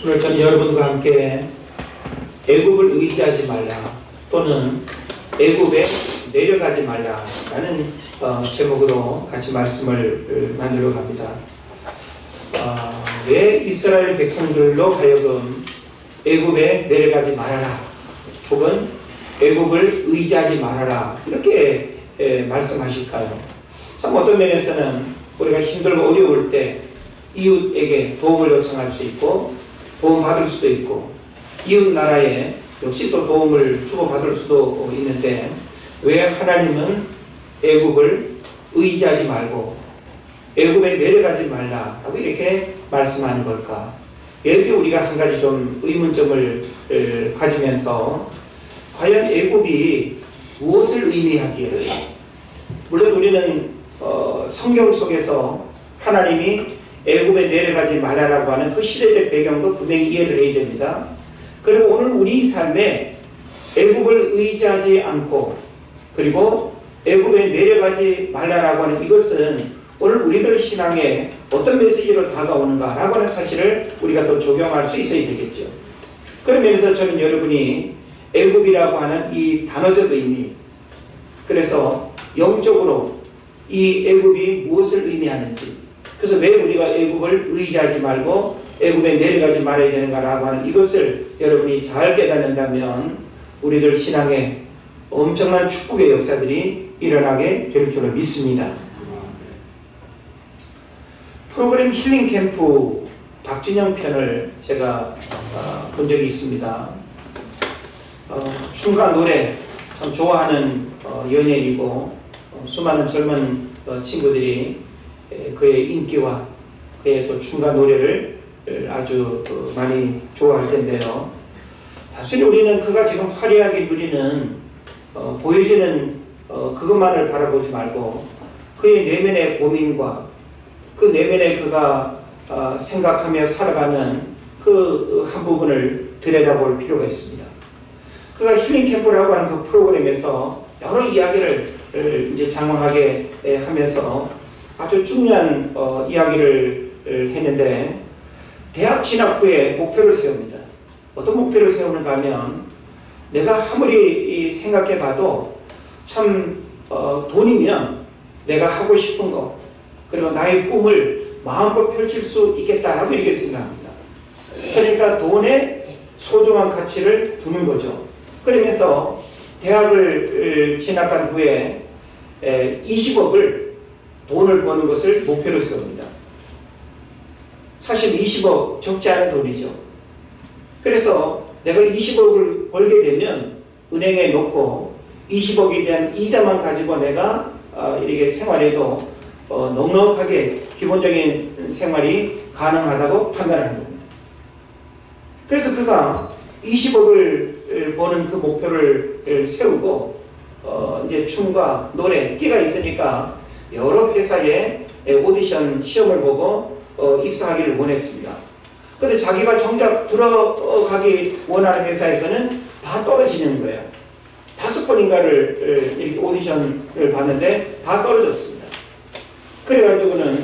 오늘 저는 여러분과 함께 애굽을 의지하지 말라 또는 애굽에 내려가지 말라라는 제목으로 같이 말씀을 나누려고 합니다. 왜 이스라엘 백성들로 하여금 애굽에 내려가지 말아라 혹은 애굽을 의지하지 말아라 이렇게 말씀하실까요? 참 어떤 면에서는 우리가 힘들고 어려울 때 이웃에게 도움을 요청할 수 있고 도움받을 수도 있고 이웃 나라에 역시 또 도움을 주고받을 수도 있는데 왜 하나님은 애굽을 의지하지 말고 애굽에 내려가지 말라라고 이렇게 말씀하는 걸까? 여기 우리가 한 가지 좀 의문점을 가지면서 과연 애굽이 무엇을 의미하기에, 물론 우리는 성경 속에서 하나님이 애굽에 내려가지 말라라고 하는 그 시대적 배경도 분명히 이해를 해야 됩니다. 그리고 오늘 우리 삶에 애굽을 의지하지 않고 그리고 애굽에 내려가지 말라라고 하는 이것은 오늘 우리들 신앙에 어떤 메시지로 다가오는가라고 하는 사실을 우리가 또 적용할 수 있어야 되겠죠. 그런 면에서 저는 여러분이 애굽이라고 하는 이 단어적 의미, 그래서 영적으로 이 애굽이 무엇을 의미하는지, 그래서 왜 우리가 애굽을 의지하지 말고 애굽에 내려가지 말아야 되는가라고 하는 이것을 여러분이 잘 깨닫는다면 우리들 신앙에 엄청난 축복의 역사들이 일어나게 될 줄을 믿습니다. 프로그램 힐링 캠프 박진영 편을 제가 본 적이 있습니다. 춤과 노래 참 좋아하는 연예인이고 수많은 젊은 친구들이 그의 인기와 그의 또 춤과 노래를 아주 많이 좋아할 텐데요. 단순히 우리는 그가 지금 화려하게 누리는 보여지는 그것만을 바라보지 말고 그의 내면의 고민과 그 내면에 그가 생각하며 살아가는 그 한 부분을 들여다볼 필요가 있습니다. 그가 힐링 캠프라고 하는 그 프로그램에서 여러 이야기를 이제 장황하게 하면서 아주 중요한 이야기를 했는데 대학 진학 후에 목표를 세웁니다. 어떤 목표를 세우는가 하면 내가 아무리 생각해봐도 참 돈이면 내가 하고 싶은 거 그리고 나의 꿈을 마음껏 펼칠 수 있겠다라고 이렇게 생각합니다. 그러니까 돈에 소중한 가치를 두는 거죠. 그러면서 대학을 진학한 후에 20억을 돈을 버는 것을 목표로 세웁니다. 사실 20억 적지 않은 돈이죠. 그래서 내가 20억을 벌게 되면 은행에 놓고 20억에 대한 이자만 가지고 내가 이렇게 생활해도 넉넉하게 기본적인 생활이 가능하다고 판단하는 겁니다. 그래서 그가 20억을 버는 그 목표를 세우고 이제 춤과 노래, 끼가 있으니까 여러 회사에 오디션 시험을 보고 입사하기를 원했습니다. 그런데 자기가 정작 들어가기 원하는 회사에서는 다 떨어지는 거예요. 5번인가를 이렇게 오디션을 봤는데 다 떨어졌습니다. 그래가지고는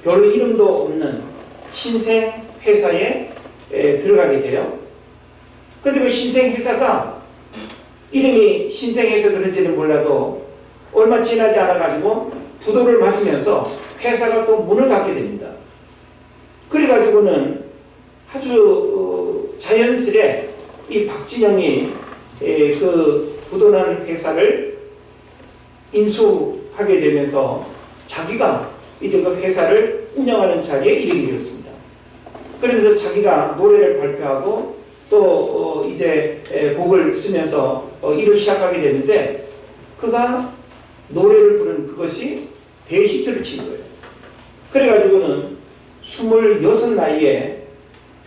별로 이름도 없는 신생 회사에 들어가게 돼요. 그런데 그 신생 회사가 이름이 신생 회사 그런지는 몰라도 얼마 지나지 않아가지고 부도를 맞으면서 회사가 또 문을 닫게 됩니다. 그래가지고는 아주 자연스레 이 박진영이 그 부도난 회사를 인수하게 되면서 자기가 이제 그 회사를 운영하는 자리에 이르게 되었습니다. 그러면서 자기가 노래를 발표하고 또 이제 곡을 쓰면서 일을 시작하게 됐는데 그가 노래를 부른 그것이 대히트를 친 거예요. 그래가지고는 26 나이에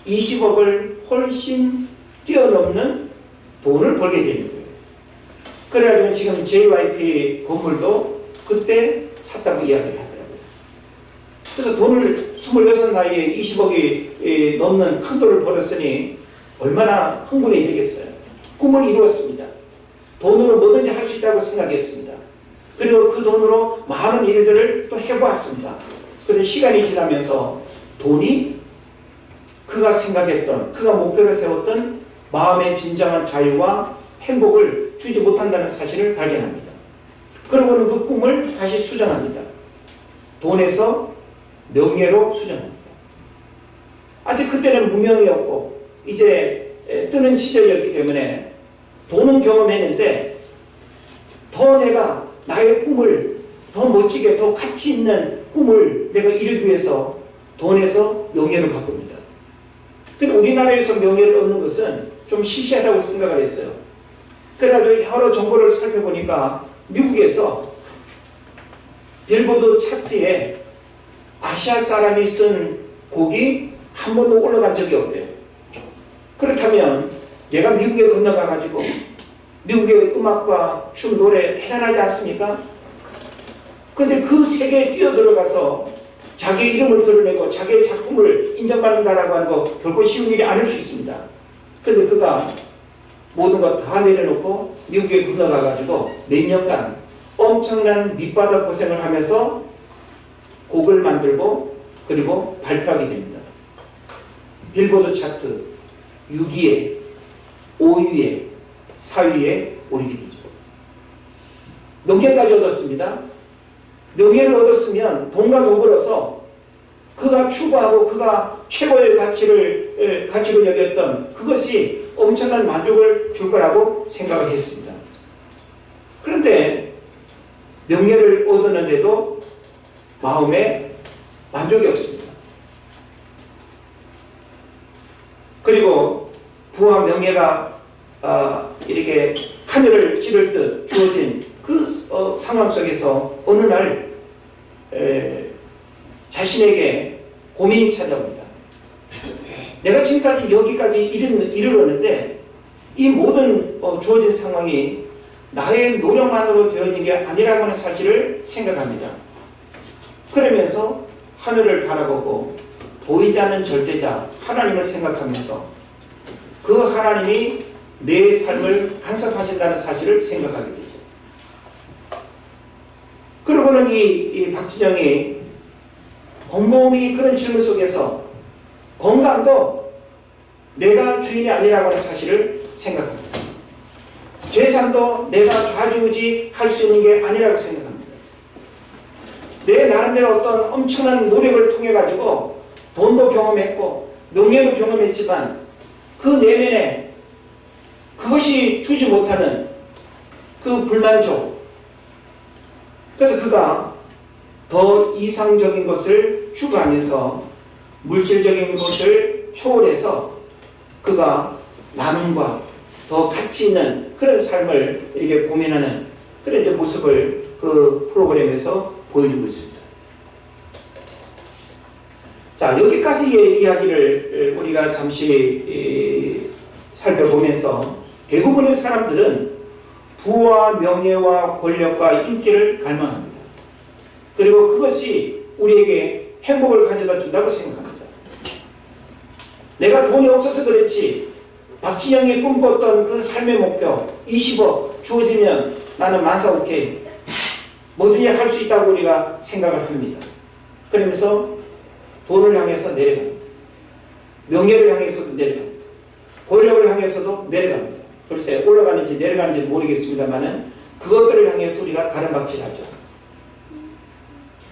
20억을 훨씬 뛰어넘는 돈을 벌게 되는 거예요. 그래가지고 지금 JYP 건물도 그때 샀다고 이야기를 하더라고요. 그래서 돈을 26 나이에 20억이 넘는 큰 돈을 벌었으니 얼마나 흥분이 되겠어요. 꿈을 이루었습니다. 돈으로 뭐든지 할 수 있다고 생각했습니다. 그리고 그 돈으로 많은 일들을 또 해보았습니다. 그런데 시간이 지나면서 돈이 그 그가 생각했던, 그가 목표를 세웠던 마음의 진정한 자유와 행복을 주지 못한다는 사실을 발견합니다. 그러고는 그 꿈을 다시 수정합니다. 돈에서 명예로 수정합니다. 아직 그때는 무명이었고 이제 뜨는 시절이었기 때문에 돈은 경험했는데 더 내가 나의 꿈을 더 멋지게 더 가치 있는 꿈을 내가 이루기 위해서 돈에서 명예를 바꿉니다. 근데 우리나라에서 명예를 얻는 것은 좀 시시하다고 생각을 했어요. 그래가지고 여러 정보를 살펴보니까 미국에서 빌보드 차트에 아시아 사람이 쓴 곡이 한 번도 올라간 적이 없대요. 그렇다면 내가 미국에 건너가가지고 미국의 음악과 춤, 노래 대단하지 않습니까? 그런데 그 세계에 뛰어들어가서 자기의 이름을 드러내고 자기의 작품을 인정받는다라고 하는 거 결코 쉬운 일이 아닐 수 있습니다. 그런데 그가 모든 것 다 내려놓고 미국에 건너가가지고 몇 년간 엄청난 밑바닥 고생을 하면서 곡을 만들고 그리고 발표하게 됩니다. 빌보드 차트 6위에 5위에 4위에 오르게 되죠. 명예까지 얻었습니다. 명예를 얻었으면 돈과 더불어서 그가 추구하고 그가 최고의 가치로 여겼던 그것이 엄청난 만족을 줄 거라고 생각을 했습니다. 그런데 명예를 얻었는데도 마음에 만족이 없습니다. 그리고 부와 명예가 이렇게 하늘을 찌를 듯 주어진 그 상황 속에서 어느 날 자신에게 고민이 찾아옵니다. 내가 지금까지 여기까지 이르렀는데 이 모든 주어진 상황이 나의 노력만으로 되어진 게 아니라고 하는 사실을 생각합니다. 그러면서 하늘을 바라보고 보이지 않는 절대자 하나님을 생각하면서 그 하나님이 내 삶을 간섭하신다는 사실을 생각하게 되죠. 그러고는 이 박진영이 곰곰이 그런 질문 속에서 건강도 내가 주인이 아니라고 하는 사실을 생각합니다. 재산도 내가 좌지우지 할 수 있는 게 아니라고 생각합니다. 내 나름대로 어떤 엄청난 노력을 통해 가지고 돈도 경험했고 명예도 경험했지만 그 내면에 그것이 주지 못하는 그 불만족, 그래서 그가 더 이상적인 것을 추구하면서 물질적인 것을 초월해서 그가 나눔과 더 가치 있는 그런 삶을 이렇게 고민하는 그런 이제 모습을 그 프로그램에서 보여주고 있습니다. 자, 여기까지의 이야기를 우리가 잠시 살펴보면서 대부분의 사람들은 부와 명예와 권력과 인기를 갈망합니다. 그리고 그것이 우리에게 행복을 가져다 준다고 생각합니다. 내가 돈이 없어서 그렇지 박진영이 꿈꿨던 그 삶의 목표 20억 주어지면 나는 만사오케이 뭐든지 할 수 있다고 우리가 생각을 합니다. 그러면서 돈을 향해서 내려갑니다. 명예를 향해서도 내려갑니다. 권력을 향해서도 내려갑니다. 글쎄 올라가는지 내려가는지 모르겠습니다만은 그것들을 향해서 우리가 가름박질하죠.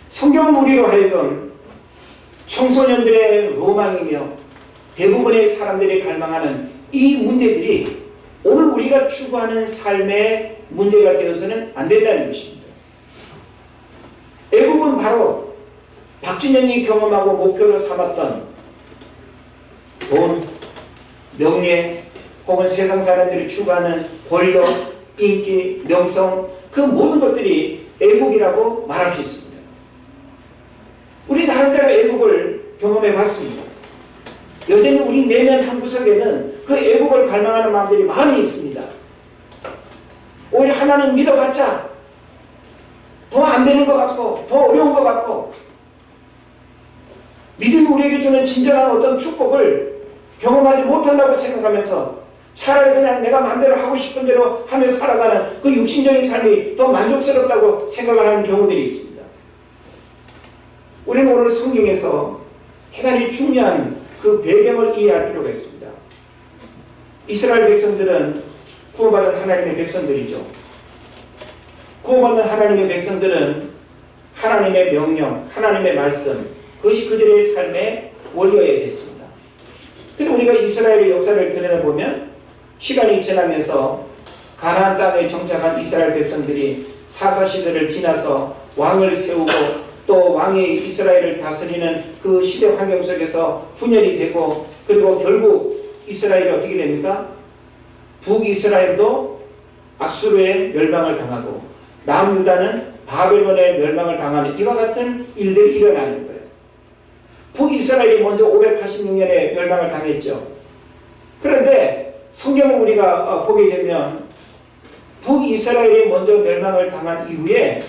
성경은 우리로 하여금 청소년들의 로망이며 대부분의 사람들이 갈망하는 이 문제들이 오늘 우리가 추구하는 삶의 문제가 되어서는 안 된다는 것입니다. 애국은 바로 박진영이 경험하고 목표로 삼았던 돈, 명예, 혹은 세상 사람들이 추구하는 권력, 인기, 명성 그 모든 것들이 애국이라고 말할 수 있습니다. 우리 나름대로 애국을 경험해 봤습니다. 여전히 우리 내면 한구석에는 그 애국을 갈망하는 마음들이 많이 있습니다. 오히려 하나님 믿어봤자 더 안 되는 것 같고 더 어려운 것 같고 믿음이 우리에게 주는 진정한 어떤 축복을 경험하지 못한다고 생각하면서 차라리 그냥 내가 마음대로 하고 싶은 대로 하며 살아가는 그 육신적인 삶이 더 만족스럽다고 생각을 하는 경우들이 있습니다. 우리는 오늘 성경에서 대단히 중요한 그 배경을 이해할 필요가 있습니다. 이스라엘 백성들은 구원받은 하나님의 백성들이죠. 구원받은 하나님의 백성들은 하나님의 명령, 하나님의 말씀, 그것이 그들의 삶의 원료여야 됐습니다. 근데 우리가 이스라엘의 역사를 들여다보면 시간이 지나면서 가나안 땅에 정착한 이스라엘 백성들이 사사시대를 지나서 왕을 세우고 또 왕이 이스라엘을 다스리는 그 시대 환경 속에서 분열이 되고, 그리고 결국 이스라엘이 어떻게 됩니까? 북이스라엘도 아수르의 멸망을 당하고 남유다는 바벨론의 멸망을 당하는 이와 같은 일들이 일어나는 거예요. 북이스라엘이 먼저 586년에 멸망을 당했죠. 그런데 성경을 우리가 보게 되면 북이스라엘이 먼저 멸망을 당한 이후에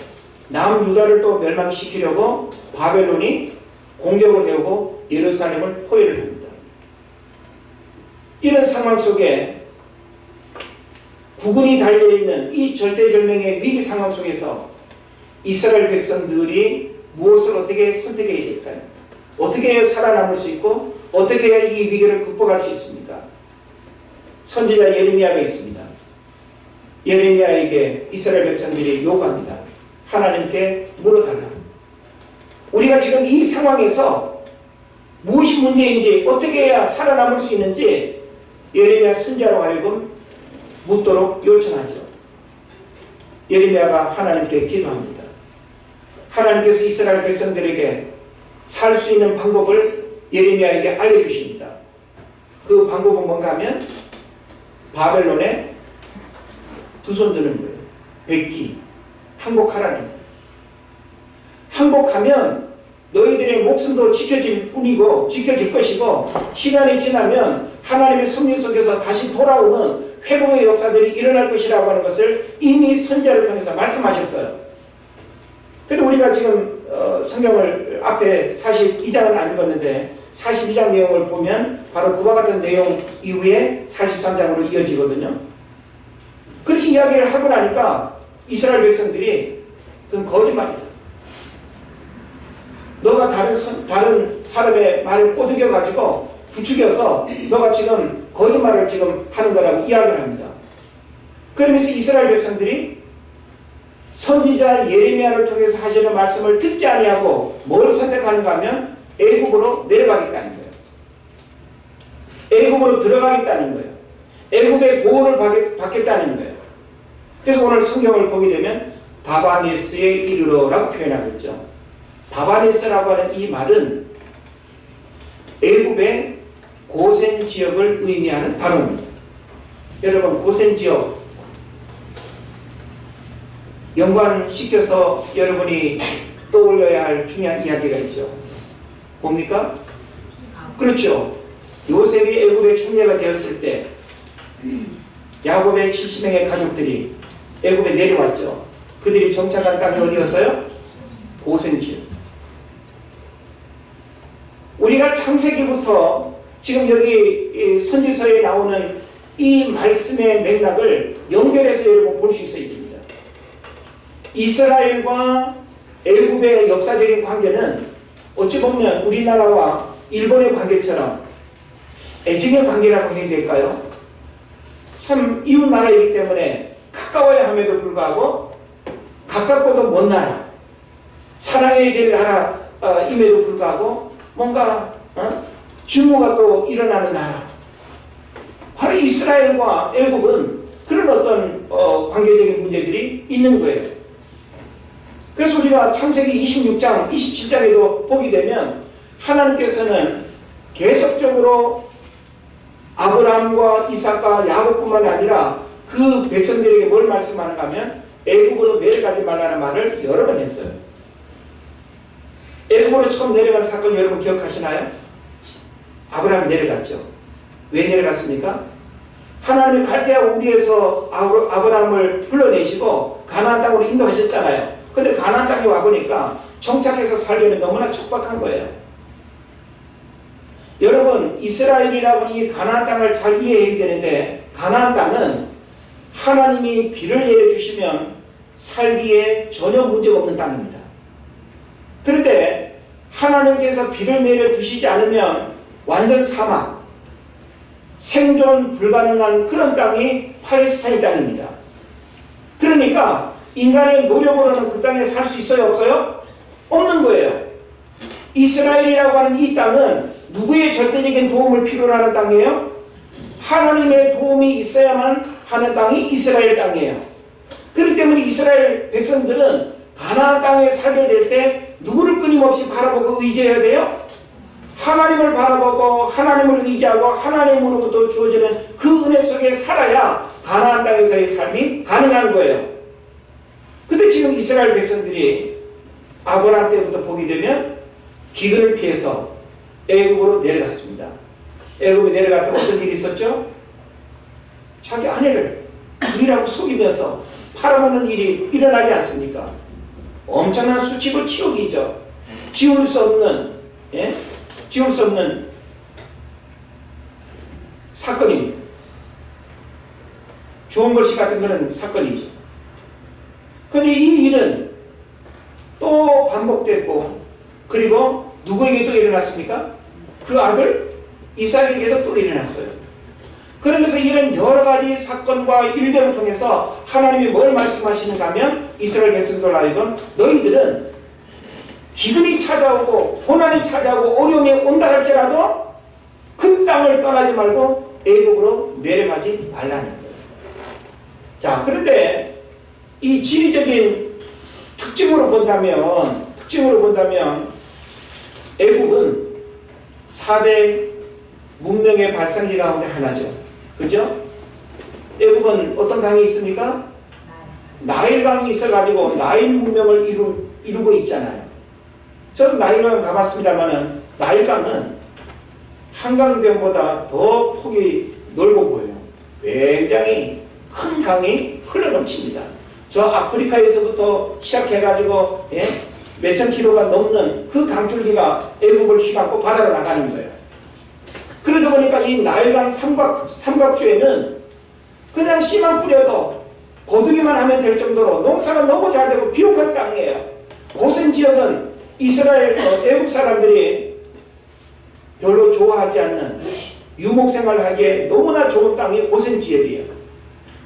남유다를 또 멸망시키려고 바벨론이 공격을 해오고 예루살렘을 포위를 합니다. 이런 상황 속에 국군이 달려있는 이 절대절명의 위기 상황 속에서 이스라엘 백성들이 무엇을 어떻게 선택해야 될까요? 어떻게 해야 살아남을 수 있고 어떻게 해야 이 위기를 극복할 수 있습니까? 선지자 예레미야가 있습니다. 예레미야에게 이스라엘 백성들이 요구합니다. 하나님께 물어달라. 우리가 지금 이 상황에서 무엇이 문제인지, 어떻게 해야 살아남을 수 있는지 예레미야 선지자로 하여금 묻도록 요청하죠. 예레미야가 하나님께 기도합니다. 하나님께서 이스라엘 백성들에게 살 수 있는 방법을 예레미야에게 알려주십니다. 그 방법은 뭔가 하면 바벨론에 두 손 드는 거예요. 백기, 항복하라는 거예요. 항복하면 너희들의 목숨도 지켜질 것이고, 시간이 지나면 하나님의 섭리 속에서 다시 돌아오는 회복의 역사들이 일어날 것이라고 하는 것을 이미 선지자를 통해서 말씀하셨어요. 그래도 우리가 지금 성경을 앞에 42장은 안 읽었는데 42장 내용을 보면 바로 그와 같은 내용 이후에 43장으로 이어지거든요. 그렇게 이야기를 하고 나니까 이스라엘 백성들이 그건 거짓말이다. 너가 다른 사람의 말을 꼬드겨가지고 부추겨서 너가 지금 거짓말을 지금 하는 거라고 이야기를 합니다. 그러면서 이스라엘 백성들이 선지자 예레미야를 통해서 하시는 말씀을 듣지 아니하고 뭘 선택하는가 하면 애굽으로 내려가겠다는 거예요. 애굽으로 들어가겠다는 거예요. 애굽의 보호를 받겠다는 거예요. 그래서 오늘 성경을 보게 되면 다바네스에 이르러라고 표현하고 있죠. 다바네스라고 하는 이 말은 애굽의 고센 지역을 의미하는 단어입니다. 여러분, 고센 지역 연관시켜서 여러분이 떠올려야 할 중요한 이야기가 있죠. 뭡니까? 그렇죠. 요셉이 애굽의 총리가 되었을 때 야곱의 70명의 가족들이 애굽에 내려왔죠. 그들이 정착한 땅이 어디였어요? 고센 지역. 우리가 창세기부터 지금 여기 선지서에 나오는 이 말씀의 맥락을 연결해서 여러분 볼 수 있어야 됩니다. 이스라엘과 애굽의 역사적인 관계는 어찌 보면 우리나라와 일본의 관계처럼 애증의 관계라고 해야 될까요? 참 이웃 나라이기 때문에 가까워야 함에도 불구하고 가깝고도 먼 나라, 사랑해야 될 나라임에도 불구하고 뭔가 증오가 또 일어나는 나라. 바로 이스라엘과 애굽은 그런 어떤 관계적인 문제들이 있는 거예요. 그래서 우리가 창세기 26장, 27장에도 보게 되면 하나님께서는 계속적으로 아브라함과 이삭과 야곱뿐만 아니라 그 백성들에게 뭘 말씀하는가 하면 애굽으로 내려가지 말라는 말을 여러 번 했어요. 애굽으로 처음 내려간 사건 여러분 기억하시나요? 아브라함이 내려갔죠. 왜 내려갔습니까? 하나님이 갈대아 우리에서 아브라함을 불러내시고 가나안 땅으로 인도하셨잖아요. 근데 가나안 땅에 와보니까 정착해서 살기에는 너무나 촉박한 거예요. 여러분, 이스라엘이라고 이 가나안 땅을 잘 이해해야 되는데, 가나안 땅은 하나님이 비를 내려주시면 살기에 전혀 문제가 없는 땅입니다. 그런데 하나님께서 비를 내려주시지 않으면 완전 사막, 생존 불가능한 그런 땅이 팔레스타인 땅입니다. 그러니까 인간의 노력으로는 그 땅에 살 수 있어요? 없어요? 없는 거예요. 이스라엘이라고 하는 이 땅은 누구의 절대적인 도움을 필요로 하는 땅이에요? 하나님의 도움이 있어야만 하는 땅이 이스라엘 땅이에요. 그렇기 때문에 이스라엘 백성들은 가나안 땅에 살게 될 때 누구를 끊임없이 바라보고 의지해야 돼요? 하나님을 바라보고 하나님을 의지하고 하나님으로부터 주어지는 그 은혜 속에 살아야 가나안 땅에서의 삶이 가능한 거예요. 근데 지금 이스라엘 백성들이 아브라함 때부터 보게 되면 기근을 피해서 애굽으로 내려갔습니다. 애굽에 내려갔다가 어떤 일이 있었죠? 자기 아내를 불이라고 속이면서 팔아먹는 일이 일어나지 않습니까? 엄청난 수치고 치욕이죠. 지울 수 없는 사건입니다. 좋은 것이 같은 그런 사건이죠. 그런데 이 일은 또 반복됐고, 그리고 누구에게 또 일어났습니까? 그 아들 이삭에게도 또 일어났어요. 그러면서 이런 여러 가지 사건과 일들을 통해서 하나님이 뭘 말씀하시는가 하면 이스라엘 백성들 하여금 너희들은 기근이 찾아오고 고난이 찾아오고 어려움이 온다 할지라도 그 땅을 떠나지 말고 애굽으로 내려가지 말라는 거예요. 자, 그런데 이 지리적인 특징으로 본다면 애굽은 4대 문명의 발상지 가운데 하나죠. 그죠? 애굽은 어떤 강이 있습니까? 나일강이 있어가지고 나일 문명을 이루고 있잖아요. 저도 나일강 가봤습니다만은 나일강은 한강변보다 더 폭이 넓어 보여요. 굉장히 큰 강이 흘러넘칩니다. 저 아프리카에서부터 시작해가지고 몇천 킬로가 넘는 그 강줄기가 애굽을 휘감고 바다로 나가는 거예요. 그러다 보니까 이 나일강 삼각주에는 그냥 씨만 뿌려도 거두기만 하면 될 정도로 농사가 너무 잘 되고 비옥한 땅이에요. 고센 지역은 이스라엘 애굽 사람들이 별로 좋아하지 않는 유목생활을 하기에 너무나 좋은 땅이 고센 지역이에요.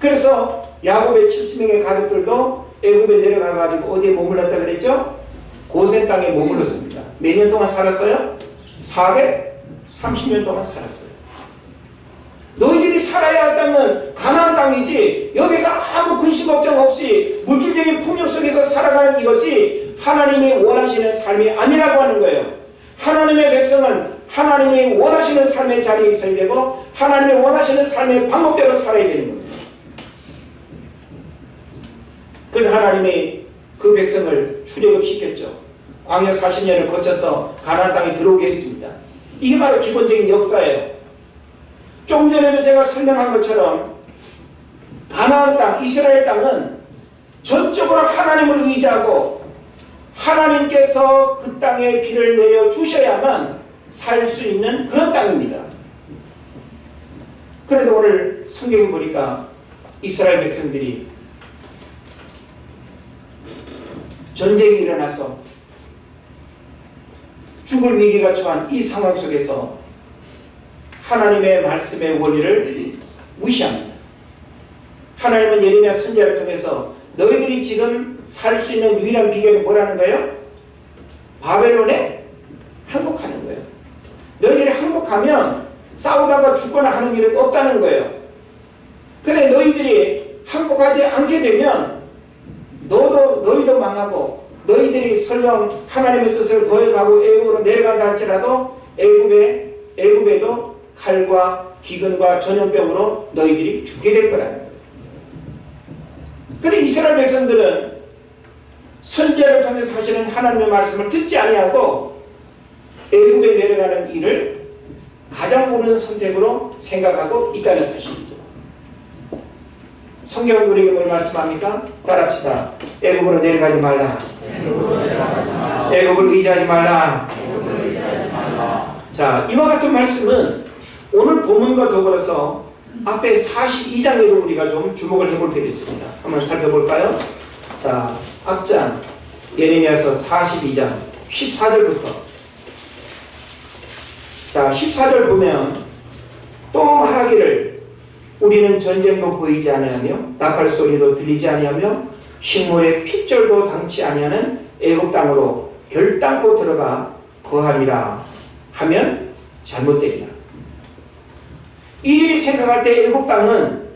그래서 야곱의 70명의 가족들도 애굽에 내려가가지고 어디에 머물렀다 그랬죠? 고센 땅에 머물렀습니다. 몇 년 동안 살았어요? 430년 동안 살았어요. 너희들이 살아야 할 땅은 가나안 땅이지 여기서 아무 근심 걱정 없이 물질적인 풍요 속에서 살아가는 이것이 하나님이 원하시는 삶이 아니라고 하는 거예요. 하나님의 백성은 하나님이 원하시는 삶의 자리에 있어야 되고 하나님이 원하시는 삶의 방법대로 살아야 되는 겁니다. 그래서 하나님이 그 백성을 출애굽시켰죠. 광야 40년을 거쳐서 가나안 땅에 들어오게 했습니다. 이게 바로 기본적인 역사예요. 좀 전에도 제가 설명한 것처럼 가나안 땅, 이스라엘 땅은 전적으로 하나님을 의지하고 하나님께서 그 땅에 비를 내려 주셔야만 살 수 있는 그런 땅입니다. 그런데 오늘 성경에 보니까 이스라엘 백성들이 전쟁이 일어나서 죽을 위기가 처한 이 상황 속에서 하나님의 말씀의 원리를 무시합니다. 하나님은 예레미야 선지자를 통해서 너희들이 지금 살 수 있는 유일한 비결이 뭐라는 거예요? 바벨론에 항복하는 거예요. 너희들이 항복하면 싸우다가 죽거나 하는 일은 없다는 거예요. 근데 너희들이 항복하지 않게 되면 너희도 망하고 너희들이 설령 하나님의 뜻을 거역하고 애굽으로 내려간다 할지라도 애굽에도 칼과 기근과 전염병으로 너희들이 죽게 될 거라는 거예요. 그런데 이스라엘 백성들은 선지자를 통해서 하시는 하나님의 말씀을 듣지 아니하고 애굽에 내려가는 일을 가장 옳은 선택으로 생각하고 있다는 사실이죠. 성경은 우리에게 뭘 말씀합니까? 따라합시다. 애굽으로 내려가지 말라. 애굽을 의지하지 말라. 자, 이와 같은 말씀은 오늘 본문과 더불어서 앞에 42장에도 우리가 좀 주목을 해볼 필요가 있습니다. 한번 살펴볼까요? 자, 앞장 예레미야서 42장 14절부터 자, 14절 보면 또 말하기를 우리는 전쟁도 보이지 아니하며 나팔 소리도 들리지 아니하며 식물의 핏절도 당치 아니하는 애굽 땅으로 결단코 들어가 거하리라 하면 잘못되리라. 이들이 생각할 때 애굽 땅은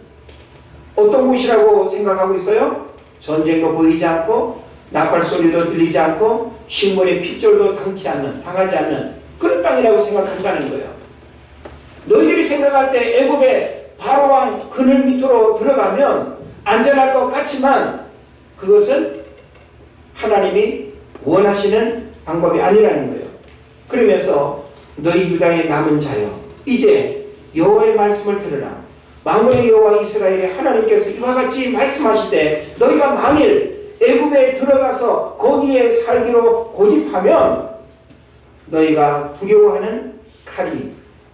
어떤 곳이라고 생각하고 있어요? 전쟁도 보이지 않고 나팔 소리도 들리지 않고 식물의 핏절도 당하지 않는 그런 땅이라고 생각한다는 거예요. 너희들이 생각할 때 애굽의 바로왕 그늘 밑으로 들어가면 안전할 것 같지만 그것은 하나님이 원하시는 방법이 아니라는 거예요. 그러면서 너희 유다의 남은 자여 이제 여호와의 말씀을 들으라. 만군의 여호와 이스라엘의 하나님께서 이와 같이 말씀하시되 너희가 만일 애굽에 들어가서 거기에 살기로 고집하면 너희가 두려워하는 칼이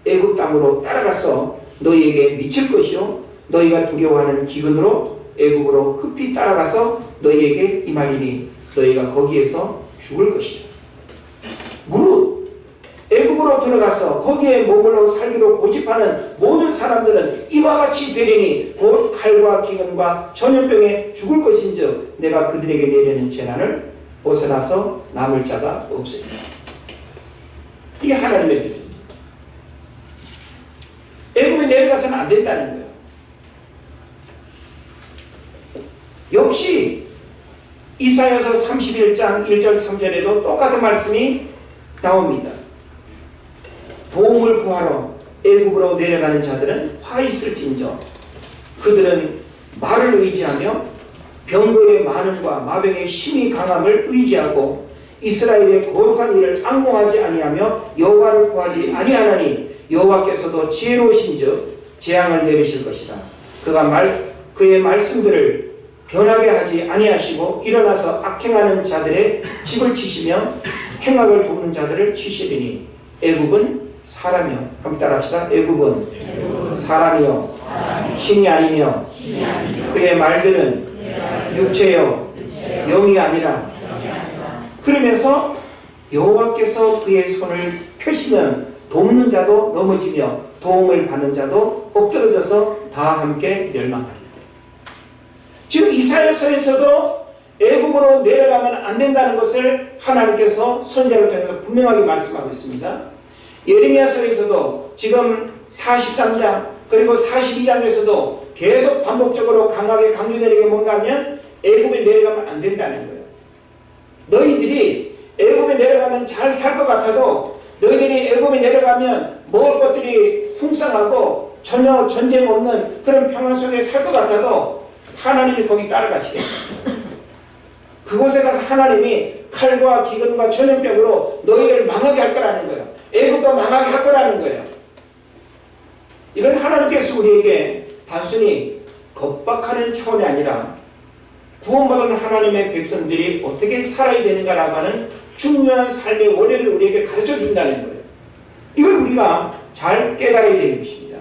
애굽 땅으로 따라가서 너희에게 미칠 것이요 너희가 두려워하는 기근으로 애굽으로 급히 따라가서 너희에게 임하리니 너희가 거기에서 죽을 것이다. 무릇 애굽으로 들어가서 거기에 머물러 살기로 고집하는 모든 사람들은 이와 같이 되리니 곧 칼과 기근과 전염병에 죽을 것인즉 내가 그들에게 내리는 재난을 벗어나서 남을 자가 없으리라. 이게 하나님의 말씀입니다. 애굽에 내려가서는 안 된다는 거예요. 역시 이사야서 31장 1절 3절에도 똑같은 말씀이 나옵니다. 도움을 구하러 애굽으로 내려가는 자들은 화 있을진저 그들은 말을 의지하며 병거의 많음과 마병의 힘이 강함을 의지하고 이스라엘의 거룩한 일을 앙몽하지 아니하며 여호와를 구하지 아니하나니 여호와께서도 지혜로우신즉 재앙을 내리실 것이다. 그의 말씀들을 변하게 하지 아니하시고 일어나서 악행하는 자들의 집을 치시며 행악을 돕는 자들을 치시리니 애굽은 사람이요. 한번 따라합시다. 애굽은 사람이요 신이 아니며 그의 말들은 육체요 영이 아니라. 그러면서 여호와께서 그의 손을 펴시면 돕는 자도 넘어지며 도움을 받는 자도 엎드러져서 다 함께 멸망하리라. 지금 이사야서에서도 애굽으로 내려가면 안 된다는 것을 하나님께서 선지자를 통해서 분명하게 말씀하고 있습니다. 예레미야서에서도 지금 43장 그리고 42장에서도 계속 반복적으로 강하게 강조되는 게 뭔가 하면 애굽에 내려가면 안 된다는 거예요. 너희들이 애굽에 내려가면 잘 살 것 같아도 너희들이 애굽에 내려가면 먹을 것들이 풍성하고 전혀 전쟁 없는 그런 평안 속에 살 것 같아도 하나님이 거기 따라가시겠어요. 그곳에 가서 하나님이 칼과 기근과 전염병으로 너희를 망하게 할 거라는 거예요. 애굽도 망하게 할 거라는 거예요. 이건 하나님께서 우리에게 단순히 겁박하는 차원이 아니라 구원받은 하나님의 백성들이 어떻게 살아야 되는가라고 하는 중요한 삶의 원리를 우리에게 가르쳐 준다는 거예요. 이걸 우리가 잘 깨달아야 되는 것입니다.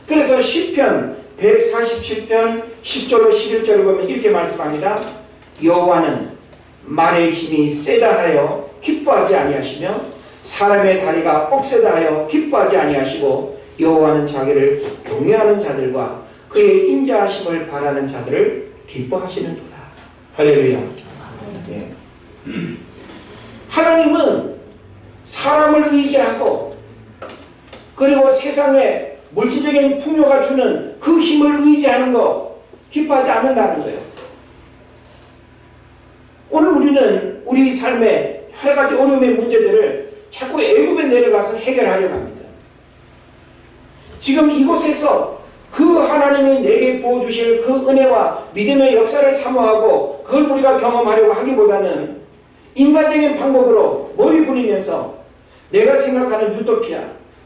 그래서 시편 147편 10절로 11절을 보면 이렇게 말씀합니다. 여호와는 말의 힘이 세다 하여 기뻐하지 아니하시며 사람의 다리가 억세다 하여 기뻐하지 아니하시고 여호와는 자기를 경외하는 자들과 그의 인자하심을 바라는 자들을 기뻐하시는도다. 할렐루야. 네. 하나님은 사람을 의지하고 그리고 세상에 물질적인 풍요가 주는 그 힘을 의지하는 거 기뻐하지 않는다는 거예요. 오늘 우리는 우리 삶의 여러 가지 어려움의 문제들을 자꾸 애굽에 내려가서 해결하려고 합니다. 지금 이곳에서 그 하나님이 내게 부어주실 그 은혜와 믿음의 역사를 사모하고 그걸 우리가 경험하려고 하기보다는 인간적인 방법으로 머리 부리면서 내가 생각하는 유토피아,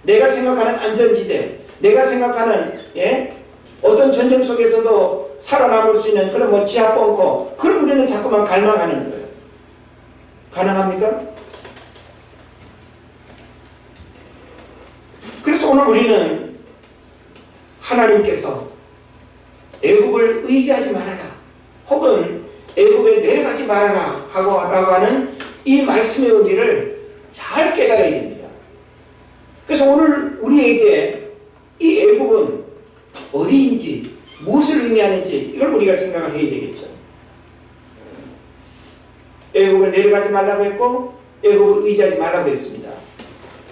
내가 생각하는 안전지대, 내가 생각하는 어떤 전쟁 속에서도 살아남을 수 있는 그런 지하 벙커, 그런 우리는 자꾸만 갈망하는 거예요. 가능합니까? 그래서 오늘 우리는 하나님께서 애굽을 의지하지 말아라 혹은 애굽에 내려가지 말아라 라고 하는 이 말씀의 의미를 잘 깨달아야 됩니다. 그래서 오늘 우리에게 이 애굽은 어디인지 무엇을 의미하는지 이걸 우리가 생각을 해야 되겠죠. 애굽을 내려가지 말라고 했고 애굽을 의지하지 말라고 했습니다.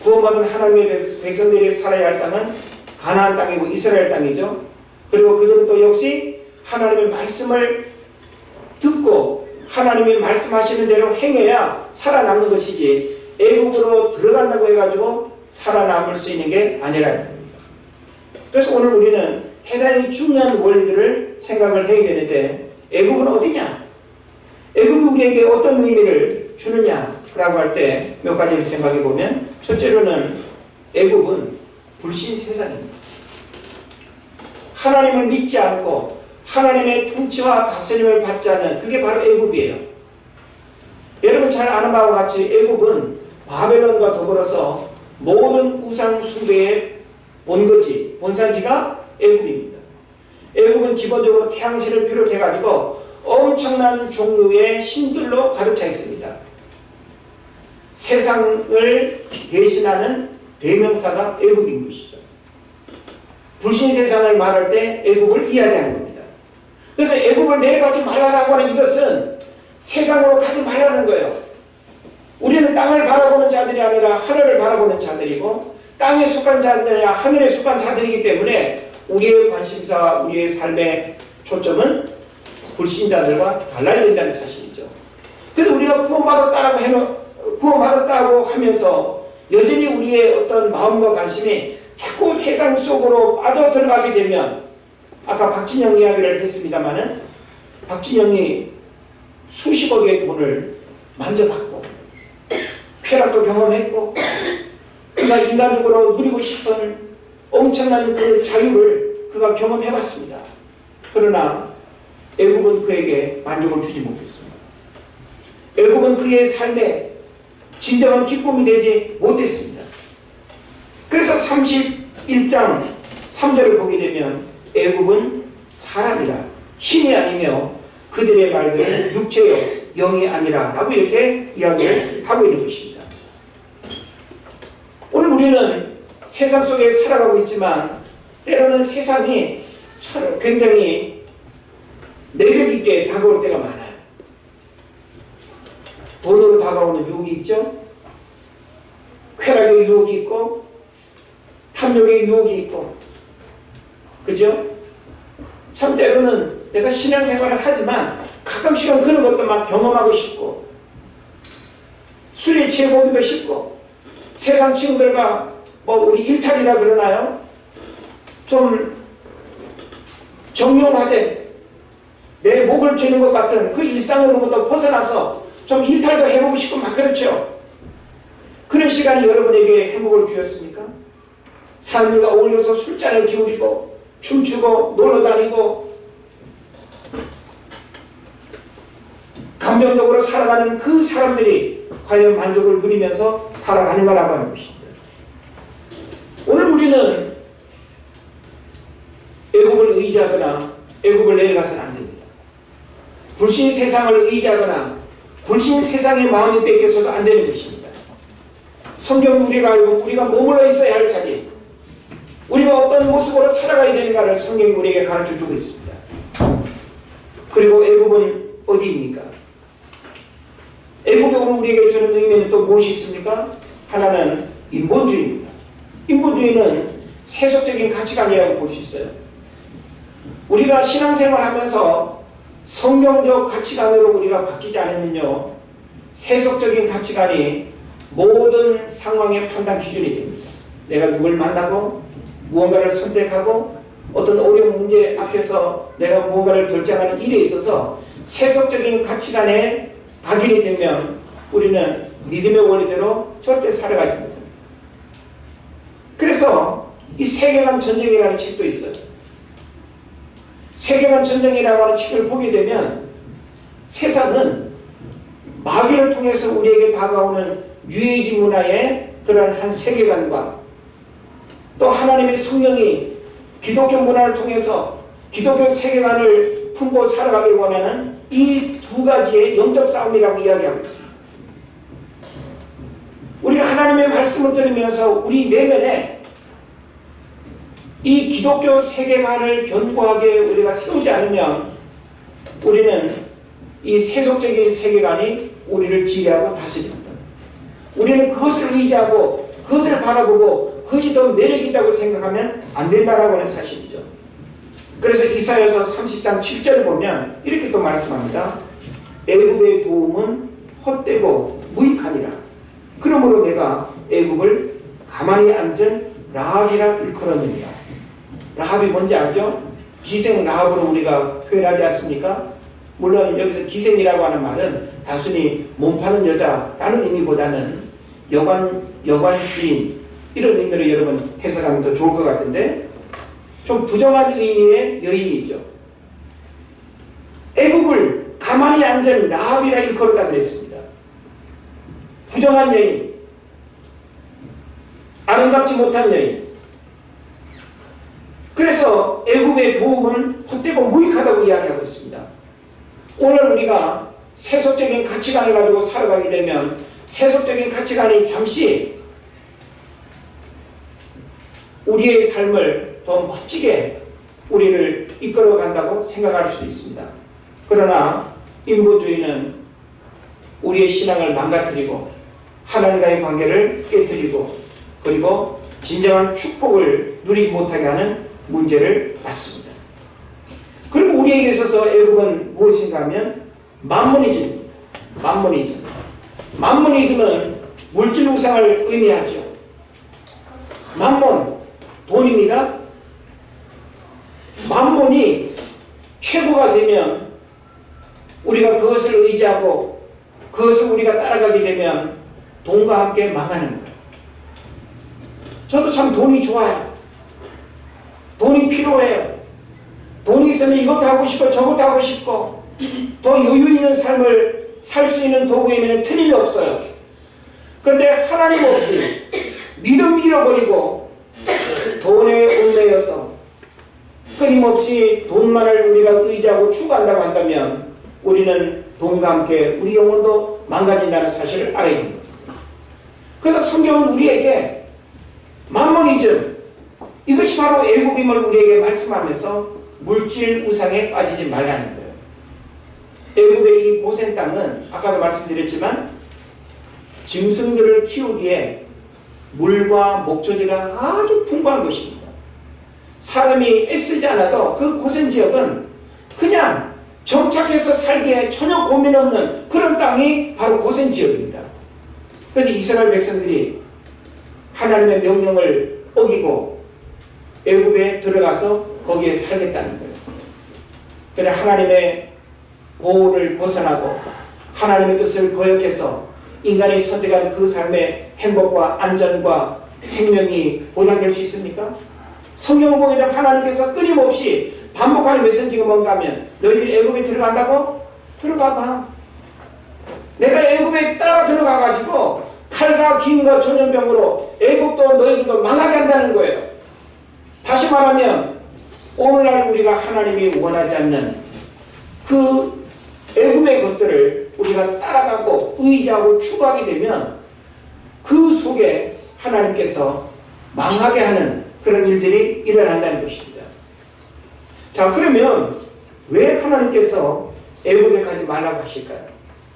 구원받은 하나님의 백성들이 살아야 할 땅은 가나안 땅이고 이스라엘 땅이죠. 그리고 그들은 또 역시 하나님의 말씀을 듣고 하나님이 말씀하시는 대로 행해야 살아남는 것이지 애굽으로 들어간다고 해가지고 살아남을 수 있는 게 아니라는 겁니다. 그래서 오늘 우리는 대단히 중요한 원리들을 생각을 해야 되는데 애굽은 어디냐? 애굽이 우리에게 어떤 의미를 주느냐라고 할 때 몇 가지를 생각해 보면 첫째로는 애굽은 불신 세상입니다. 하나님을 믿지 않고 하나님의 통치와 다스림을 받지 않는 그게 바로 애굽이에요. 여러분 잘 아는 바와 같이 애굽은 바벨론과 더불어서 모든 우상 숭배의 본거지, 본산지가 애굽입니다. 애굽은 기본적으로 태양신을 비롯해 가지고 엄청난 종류의 신들로 가득 차 있습니다. 세상을 대신하는 대명사가 애굽인 것이죠. 불신 세상을 말할 때 애굽을 이야기하는 겁니다. 그래서 애굽을 내려가지 말라라고 하는 이것은 세상으로 가지 말라는 거예요. 우리는 땅을 바라보는 자들이 아니라 하늘을 바라보는 자들이고 땅에 속한 자들이 아니라 하늘에 속한 자들이기 때문에 우리의 관심사와 우리의 삶의 초점은 불신자들과 달라야 된다는 사실이죠. 그래도 우리가 구원받았다고 하면서 여전히 우리의 어떤 마음과 관심이 자꾸 세상 속으로 빠져들어가게 되면 아까 박진영 이야기를 했습니다마는 박진영이 수십억의 돈을 만져봤고 쾌락도 경험했고 그가 인간적으로 누리고 싶은 엄청난 그 자유를 그가 경험해봤습니다. 그러나 애굽은 그에게 만족을 주지 못했습니다. 애굽은 그의 삶에 진정한 기쁨이 되지 못했습니다. 그래서 31장 3절을 보게 되면 애굽은 사람이라 신이 아니며 그들의 말들은 육체요 영이 아니라 라고 이렇게 이야기를 하고 있는 것입니다. 오늘 우리는 세상 속에 살아가고 있지만 때로는 세상이 참 굉장히 매력 있게 다가올 때가 많아요. 돈으로 다가오는 유혹이 있죠. 쾌락의 유혹이 있고 탐욕의 유혹이 있고 그죠? 참 때로는 내가 신앙생활을 하지만 가끔씩은 그런 것도 막 경험하고 싶고 술에 취해보기도 싶고 세상 친구들과 뭐 우리 일탈이라 그러나요? 좀 정용화된 내 목을 죄는 것 같은 그 일상으로부터 벗어나서 좀 일탈도 해보고 싶고 막 그렇죠. 그런 시간이 여러분에게 행복을 주었습니까? 사람들과 어울려서 술잔을 기울이고 춤추고 놀러다니고 감정적으로 살아가는 그 사람들이 과연 만족을 누리면서 살아가는가라고 하는 것입니다. 오늘 우리는 애굽을 의지하거나 애굽을 내려가서는 안 됩니다. 불신 세상을 의지하거나 불신 세상의 마음이 뺏겨서도 안 되는 것입니다. 성경은 우리가 알고 우리가 머물러 있어야 할 자리, 우리가 어떤 모습으로 살아가야 되는가를 성경이 우리에게 가르쳐주고 있습니다. 그리고 애굽은 어디입니까? 애굽이 오늘 우리에게 주는 의미는 또 무엇이 있습니까? 하나는 인본주의입니다. 인본주의는 세속적인 가치관이라고 볼 수 있어요. 우리가 신앙생활하면서 성경적 가치관으로 우리가 바뀌지 않으면요, 세속적인 가치관이 모든 상황의 판단 기준이 됩니다. 내가 누굴 만나고 무언가를 선택하고 어떤 어려운 문제 앞에서 내가 무언가를 결정하는 일에 있어서 세속적인 가치관에 각인이 되면 우리는 믿음의 원리대로 절대 살아가지 못합니다. 그래서 이 세계관 전쟁이라는 책도 있어요. 세계관 전쟁이라고 하는 책을 보게 되면 세상은 마귀를 통해서 우리에게 다가오는 유해지 문화의 그러한 한 세계관과 또 하나님의 성령이 기독교 문화를 통해서 기독교 세계관을 품고 살아가길 원하는 이 두 가지의 영적 싸움이라고 이야기하고 있습니다. 우리가 하나님의 말씀을 들으면서 우리 내면에 이 기독교 세계관을 견고하게 우리가 세우지 않으면 우리는 이 세속적인 세계관이 우리를 지배하고 다스립니다. 우리는 그것을 의지하고 그것을 바라보고 그것이 더 매력이 있다고 생각하면 안 된다라고 하는 사실이죠. 그래서 이사야서 30장 7절을 보면 이렇게 또 말씀합니다. 애굽의 도움은 헛되고 무익하니라. 그러므로 내가 애굽을 가만히 앉은 라합이라 일컬었느니라. 라합이 뭔지 알죠? 기생 라합으로 우리가 표현하지 않습니까? 물론 여기서 기생이라고 하는 말은 단순히 몸 파는 여자라는 의미보다는 여관 주인 이런 의미로 여러분 해석하면 더 좋을 것 같은데 좀 부정한 의미의 여인이죠. 애굽을 가만히 앉은 라합이라 일컬었다 그랬습니다. 부정한 여인, 아름답지 못한 여인. 그래서 애굽의 도움은 헛되고 무익하다고 이야기하고 있습니다. 오늘 우리가 세속적인 가치관을 가지고 살아가게 되면 세속적인 가치관이 잠시 우리의 삶을 더 멋지게 우리를 이끌어 간다고 생각할 수도 있습니다. 그러나 인본주의는 우리의 신앙을 망가뜨리고 하나님과의 관계를 깨뜨리고 그리고 진정한 축복을 누리지 못하게 하는 문제를 낳습니다. 그리고 우리에게 있어서 애굽은 무엇인가 하면 만모니즘입니다. 만모니즘. 만모니즘은 물질 우상을 의미하죠. 만몬, 돈입니다. 만몬이 최고가 되면 우리가 그것을 의지하고 그것을 우리가 따라가게 되면 돈과 함께 망하는 거예요. 저도 참 돈이 좋아요. 돈이 필요해요. 돈이 있으면 이것도 하고 싶고 저것도 하고 싶고 더 여유 있는 삶을 살 수 있는 도구이면 틀림이 없어요. 그런데 하나님 없이 믿음 잃어버리고 돈에 얽매여서 끊임없이 돈만을 우리가 의지하고 추구한다고 한다면 우리는 돈과 함께 우리 영혼도 망가진다는 사실을 알아야 됩니다. 그래서 성경은 우리에게 만모니즘, 이것이 바로 애굽임을 우리에게 말씀하면서 물질 우상에 빠지지 말라는 거예요. 애굽의 이 고센 땅은 아까도 말씀드렸지만 짐승들을 키우기에 물과 목조지가 아주 풍부한 곳입니다. 사람이 애쓰지 않아도 그 고센 지역은 그냥 정착해서 살기에 전혀 고민 없는 그런 땅이 바로 고센 지역입니다. 그런데 이스라엘 백성들이 하나님의 명령을 어기고 애굽에 들어가서 거기에 살겠다는 거예요. 그런데 하나님의 보호를 벗어나고 하나님의 뜻을 거역해서 인간이 선택한 그 삶의 행복과 안전과 생명이 보장될 수 있습니까? 성경을 보게 되면 하나님께서 끊임없이 반복하는 메시지가 뭔가 하면 너희들이 애굽에 들어간다고? 들어가봐. 내가 애굽에 따라 들어가가지고 칼과 김과 전염병으로 애굽도 너희들도 망하게 한다는 거예요. 다시 말하면 오늘날 우리가 하나님이 원하지 않는 그 애굽의 것들을 우리가 따라가고 의지하고 추구하게 되면 그 속에 하나님께서 망하게 하는 그런 일들이 일어난다는 것입니다. 자, 그러면 왜 하나님께서 애굽에 가지 말라고 하실까요?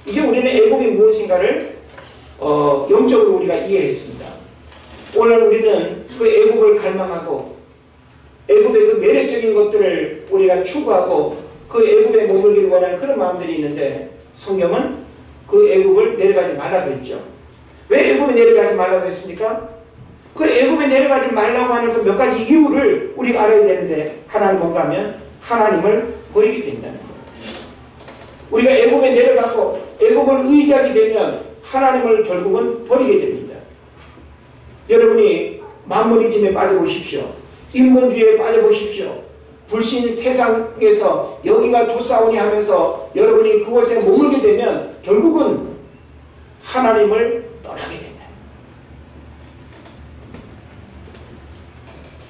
이제 우리는 애굽이 무엇인가를 영적으로 우리가 이해했습니다. 오늘 우리는 그 애굽을 갈망하고 애굽의 그 매력적인 것들을 우리가 추구하고 그 애굽에 머물기를 원하는 그런 마음들이 있는데 성경은 그 애굽을 내려가지 말라고 했죠. 왜 애굽에 내려가지 말라고 했습니까? 그 애굽에 내려가지 말라고 하는 그 몇 가지 이유를 우리가 알아야 되는데 하나는 뭔가 하면 하나님을 버리게 된다는 거예요. 우리가 애굽에 내려가고 애굽을 의지하게 되면 하나님을 결국은 버리게 됩니다. 여러분이 만모니즘에 빠져보십시오. 인본주의에 빠져보십시오. 불신 세상에서 여기가 좋사오니 하면서 여러분이 그곳에 머물게 되면 결국은 하나님을 떠나게 된다.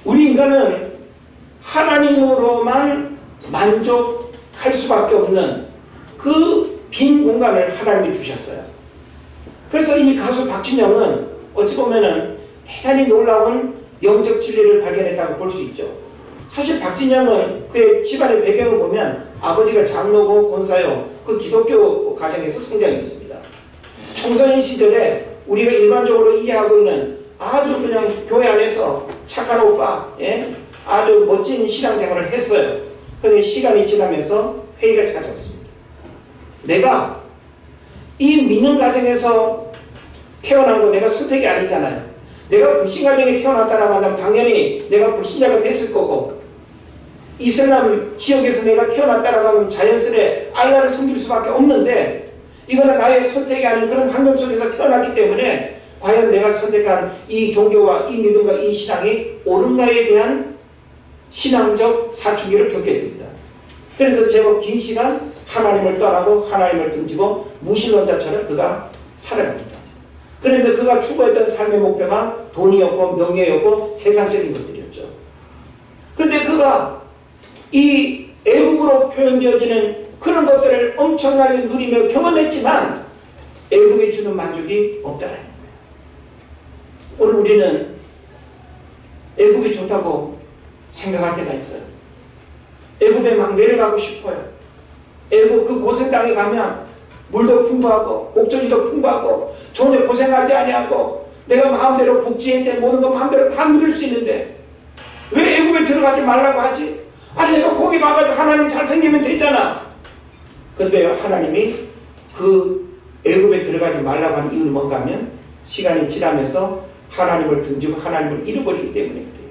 우리 인간은 하나님으로만 만족할 수밖에 없는 그 빈 공간을 하나님이 주셨어요. 그래서 이 가수 박진영은 어찌 보면은 대단히 놀라운 영적 진리를 발견했다고 볼 수 있죠. 사실 박진영은 그의 집안의 배경을 보면 아버지가 장로고 권사요, 그 기독교 가정에서 성장했습니다. 청소년 시절에 우리가 일반적으로 이해하고 있는 아주 그냥 교회 안에서 착한 오빠, 아주 멋진 신앙생활을 했어요. 그런데 시간이 지나면서 회의가 찾아왔습니다. 내가 이 믿는 가정에서 태어난 거 내가 선택이 아니잖아요. 내가 불신 가정에 태어났다라고 하면 당연히 내가 불신자가 됐을 거고, 이슬람 지역에서 내가 태어났다라고 하면 자연스레 알라를 섬길 수밖에 없는데, 이거는 나의 선택이 아닌 그런 환경 속에서 태어났기 때문에 과연 내가 선택한 이 종교와 이 믿음과 이 신앙이 옳은가에 대한 신앙적 사춘기를 겪게 됩니다. 그래서 제법 긴 시간 하나님을 떠나고 하나님을 등지고 무신론자처럼 그가 살아갑니다. 그런데 그가 추구했던 삶의 목표가 돈이었고 명예였고 세상적인 것들이었죠. 그런데 그가 이 애국으로 표현되어지는 그런 것들을 엄청나게 누리며 경험했지만 애국이 주는 만족이 없다라는 거예요. 오늘 우리는 애국이 좋다고 생각할 때가 있어요. 애국에 막 내려가고 싶어요. 애국 그 고생 땅에 가면 물도 풍부하고 목조리도 풍부하고 전혀 고생하지 아니하고 내가 마음대로 복지할 때 모든 거 마음대로 다 누릴 수 있는데 왜 애국에 들어가지 말라고 하지? 아니 내가 거기 가가지고 하나님 잘생기면 되잖아. 그런데 하나님이 그 애국에 들어가지 말라고 하는 이유는 뭔가 하면 시간이 지나면서 하나님을 등지고 하나님을 잃어버리기 때문에 그래요.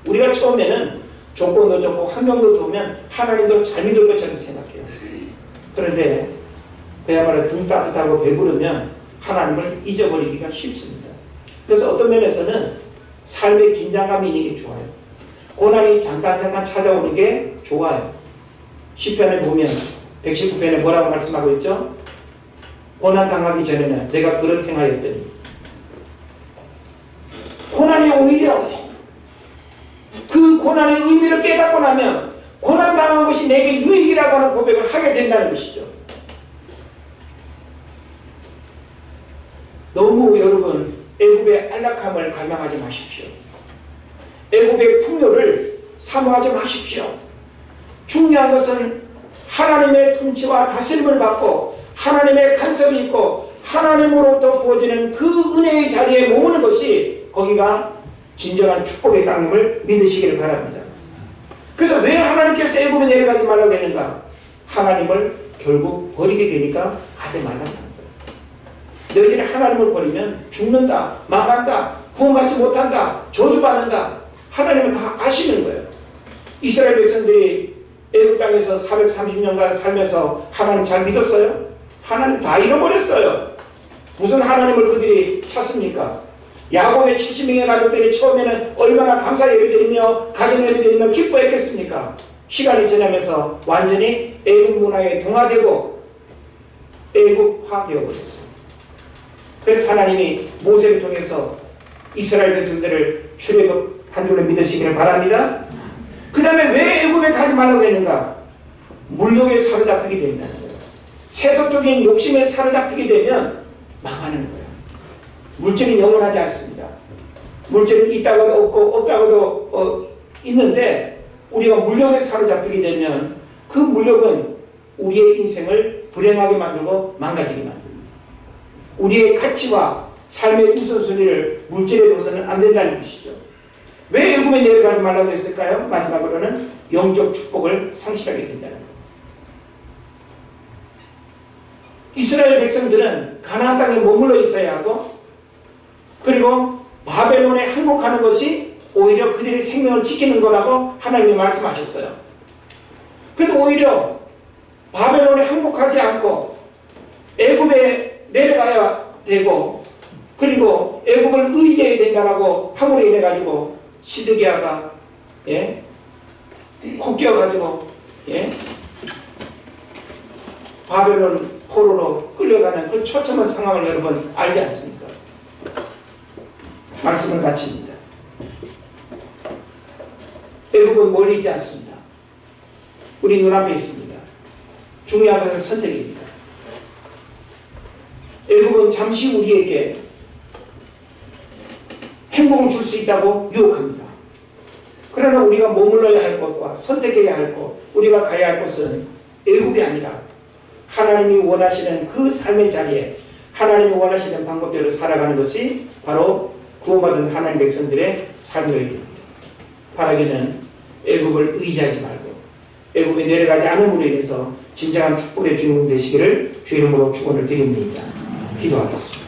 우리가 처음에는 조건도 좋고 환경도 좋으면 하나님도 잘 믿을 것처럼 생각해요. 그런데 그야말로 등 따뜻하고 배부르면 하나님을 잊어버리기가 쉽습니다. 그래서 어떤 면에서는 삶의 긴장감이 있는 게 좋아요. 고난이 잠깐 찾아오는 게 좋아요. 시편에 보면 119편에 뭐라고 말씀하고 있죠? 고난 당하기 전에는 내가 그렇게 행하였더니, 고난이 오히려 그 고난의 의미를 깨닫고 나면 고난 당한 것이 내게 유익이라고 하는 고백을 하게 된다는 것이죠. 너무 여러분 애굽의 안락함을 갈망하지 마십시오. 애굽의 풍요를 사모하지 마십시오. 중요한 것은 하나님의 통치와 다스림을 받고 하나님의 간섭이 있고 하나님으로부터 부어지는 그 은혜의 자리에 머무는 것이 거기가 진정한 축복의 땅임을 믿으시기를 바랍니다. 그래서 왜 하나님께서 애굽에 내려가지 말라고 했는가? 하나님을 결국 버리게 되니까 가지 말라고 하는 거예요. 너희들이 하나님을 버리면 죽는다, 망한다, 구원받지 못한다, 저주받는다. 하나님은 다 아시는 거예요. 이스라엘 백성들이 애굽 땅에서 430년간 살면서 하나님 잘 믿었어요? 하나님 다 잃어버렸어요. 무슨 하나님을 그들이 찾습니까? 야곱의 70명의 가족들이 처음에는 얼마나 감사 예배드리며 가정 예배드리며 기뻐했겠습니까? 시간이 지나면서 완전히 애굽 문화에 동화되고 애굽화 되어버렸어요. 그래서 하나님이 모세를 통해서 이스라엘 백성들을 출애굽한 줄로 믿으시기를 바랍니다. 그 다음에 왜 애굽에 가지 말라고 했는가? 물욕에 사로잡히게 된다는 거예요. 세속적인 욕심에 사로잡히게 되면 망하는 거예요. 물질은 영원하지 않습니다. 물질은 있다고도 없고 없다고도 있는데 우리가 물욕에 사로잡히게 되면 그 물욕은 우리의 인생을 불행하게 만들고 망가지게 만듭니다. 우리의 가치와 삶의 우선순위를 물질에 둬서는 안 된다는 것이죠. 왜 애굽에 내려가지 말라고 했을까요? 마지막으로는 영적 축복을 상실하게 된다는 거예요. 이스라엘 백성들은 가나안 땅에 머물러 있어야 하고 그리고 바벨론에 항복하는 것이 오히려 그들의 생명을 지키는 거라고 하나님이 말씀하셨어요. 근데 오히려 바벨론에 항복하지 않고 애굽에 내려가야 되고 그리고 애굽을 의지해야 된다라고 함으로 인해 가지고 시드기야가 콧겨가지고 바벨론 포로로 끌려가는 그 처참한 상황을 여러분 알지 않습니까? 말씀을 마칩니다. 애굽은 멀리 있지 않습니다. 우리 눈앞에 있습니다. 중요한 것은 선택입니다. 애굽은 잠시 우리에게 행복을 줄 수 있다고 유혹합니다. 그러나 우리가 머물러야 할 것과 선택해야 할 것, 우리가 가야 할 곳은 애굽이 아니라 하나님이 원하시는 그 삶의 자리에 하나님이 원하시는 방법대로 살아가는 것이 바로 구원받은 하나님 백성들의 삶이어야 됩니다. 바라기는 애굽을 의지하지 말고 애굽에 내려가지 않음으로 인해서 진정한 축복의 주인공 되시기를 주 이름으로 축원을 드립니다. 기도하겠습니다.